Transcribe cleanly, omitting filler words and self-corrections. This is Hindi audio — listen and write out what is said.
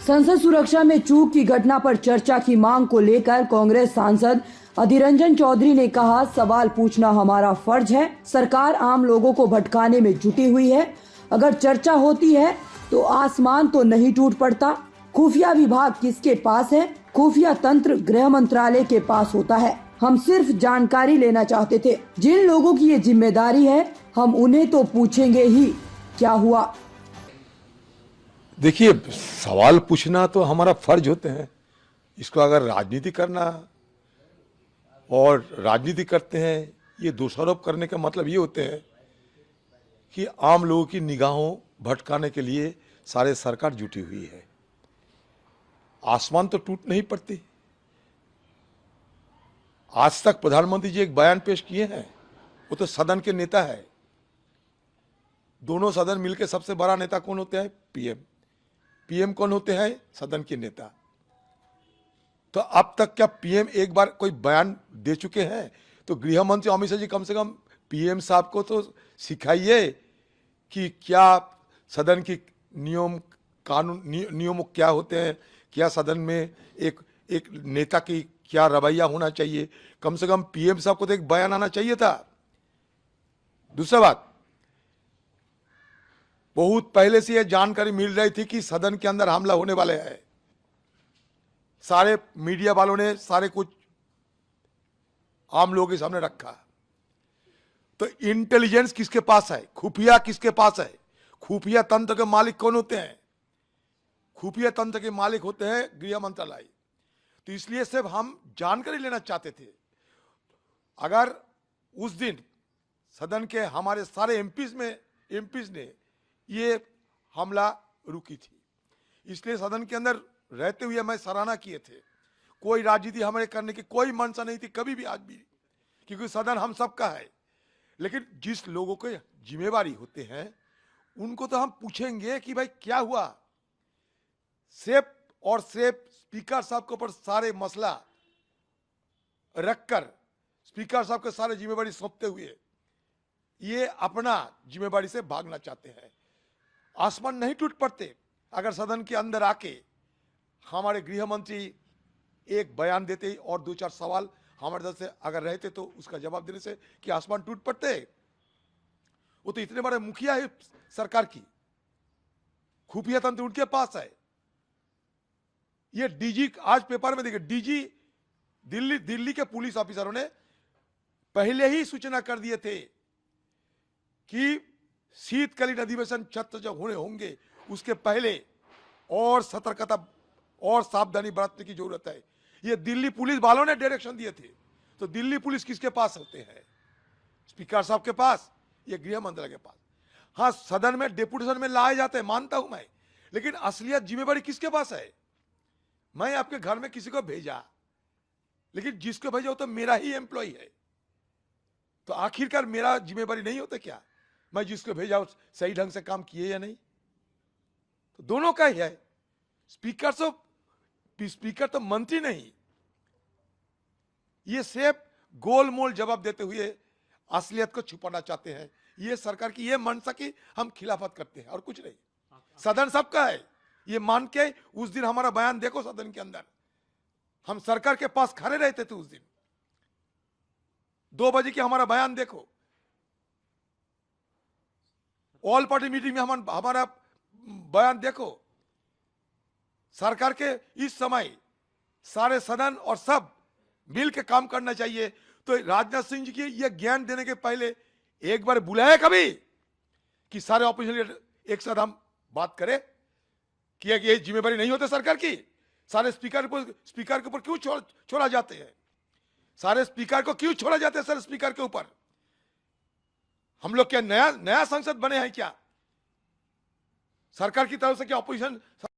संसद सुरक्षा में चूक की घटना पर चर्चा की मांग को लेकर कांग्रेस सांसद अधीर रंजन चौधरी ने कहा, सवाल पूछना हमारा फर्ज है। सरकार आम लोगों को भटकाने में जुटी हुई है। अगर चर्चा होती है तो आसमान तो नहीं टूट पड़ता। खुफिया विभाग किसके पास है? खुफिया तंत्र गृह मंत्रालय के पास होता है। हम सिर्फ जानकारी लेना चाहते थे। जिन लोगों की ये जिम्मेदारी है, हम उन्हें तो पूछेंगे ही क्या हुआ। देखिए, सवाल पूछना तो हमारा फर्ज होते हैं। इसको अगर राजनीति करना और राजनीति करते हैं, ये दोषारोप करने का मतलब ये होते हैं कि आम लोगों की निगाहों भटकाने के लिए सारे सरकार जुटी हुई है। आसमान तो टूट नहीं पड़ती। आज तक प्रधानमंत्री जी एक बयान पेश किए हैं, वो तो सदन के नेता है। दोनों सदन मिलकर सबसे बड़ा नेता कौन होते हैं? पीएम। पीएम कौन होते हैं? सदन के नेता। तो अब तक क्या पीएम एक बार कोई बयान दे चुके हैं? तो गृह मंत्री अमित शाह जी कम से कम पीएम साहब को तो सिखाइए कि क्या सदन की नियम कानून नियम क्या होते हैं, क्या सदन में एक नेता की क्या रवैया होना चाहिए। कम से कम पीएम साहब को तो एक बयान आना चाहिए था। दूसरा बात, बहुत पहले से यह जानकारी मिल रही थी कि सदन के अंदर हमला होने वाले है। सारे मीडिया वालों ने सारे कुछ आम लोगों के सामने रखा। तो इंटेलिजेंस किसके पास है? खुफिया किसके पास है? खुफिया तंत्र के मालिक कौन होते हैं? खुफिया तंत्र के मालिक होते हैं गृह मंत्रालय। तो इसलिए सिर्फ हम जानकारी लेना चाहते थे। अगर उस दिन सदन के हमारे सारे एमपीज ने ये हमला रुकी थी, इसलिए सदन के अंदर रहते हुए मैं सराहना किए थे। कोई राजनीति हमारे करने की कोई मंशा नहीं थी कभी भी, आज भी, क्योंकि सदन हम सबका है। लेकिन जिस लोगों के जिम्मेवारी होते हैं उनको तो हम पूछेंगे कि भाई क्या हुआ। सिर्फ स्पीकर साहब के ऊपर सारे मसला रखकर स्पीकर साहब के सारे जिम्मेवारी सौंपते हुए ये अपना जिम्मेवारी से भागना चाहते हैं। आसमान नहीं टूट पड़ते। अगर सदन के अंदर आके हमारे गृह मंत्री एक बयान देते और दो चार सवाल हमारे तरफ से अगर रहते तो उसका जवाब देने से कि आसमान टूट पड़ते। वो तो इतने बड़े मुखिया है सरकार की, खुफिया तंत्र उनके पास है। ये डीजी, आज पेपर में देखिए, डीजी दिल्ली के पुलिस ऑफिसरों ने पहले ही सूचना कर दिए थे कि शीतकालीन अधिवेशन छत्र जब होंगे उसके पहले और सतर्कता और सावधानी बरतने की जरूरत है। ये दिल्ली पुलिस वालों ने डायरेक्शन दिए थे। तो दिल्ली पुलिस किसके पास होते हैं? स्पीकर साहब के पास या गृह मंत्रालय के पास। हाँ, सदन में डेपुटेशन में लाए जाते हैं, मानता हूं मैं, लेकिन असलियत जिम्मेवारी किसके पास है? मैं आपके घर में किसी को भेजा, लेकिन जिसको भेजा वो तो मेरा ही एम्प्लॉय है। तो आखिरकार मेरा जिम्मेवारी नहीं होता क्या मैं जिसको भेजा सही ढंग से काम किए या नहीं? तो दोनों का ही है। स्पीकर तो मंत्री नहीं। ये सिर्फ गोलमोल जवाब देते हुए असलियत को छुपाना चाहते हैं। ये सरकार की ये मंशा की हम खिलाफत करते हैं और कुछ नहीं। सदन सबका है, ये मान के उस दिन हमारा बयान देखो। सदन के अंदर हम सरकार के पास खड़े रहते थे। उस दिन 2 बजे की हमारा बयान देखो। ऑल पार्टी मीटिंग में हमारा बयान देखो। सरकार के इस समय सारे सदन और सब मिल के काम करना चाहिए। तो राजनाथ सिंह जी की यह ज्ञान देने के पहले एक बार बुलाया कभी कि सारे ऑपोजिशन लीडर एक साथ हम बात करें कि ये जिम्मेवारी नहीं होती सरकार की। सारे स्पीकर के ऊपर क्यों छोड़ा जाते हैं? सारे स्पीकर को क्यों छोड़ा जाते हैं? सर, स्पीकर के ऊपर हम लोग क्या नया संसद बने हैं क्या? सरकार की तरफ से क्या ऑपोजिशन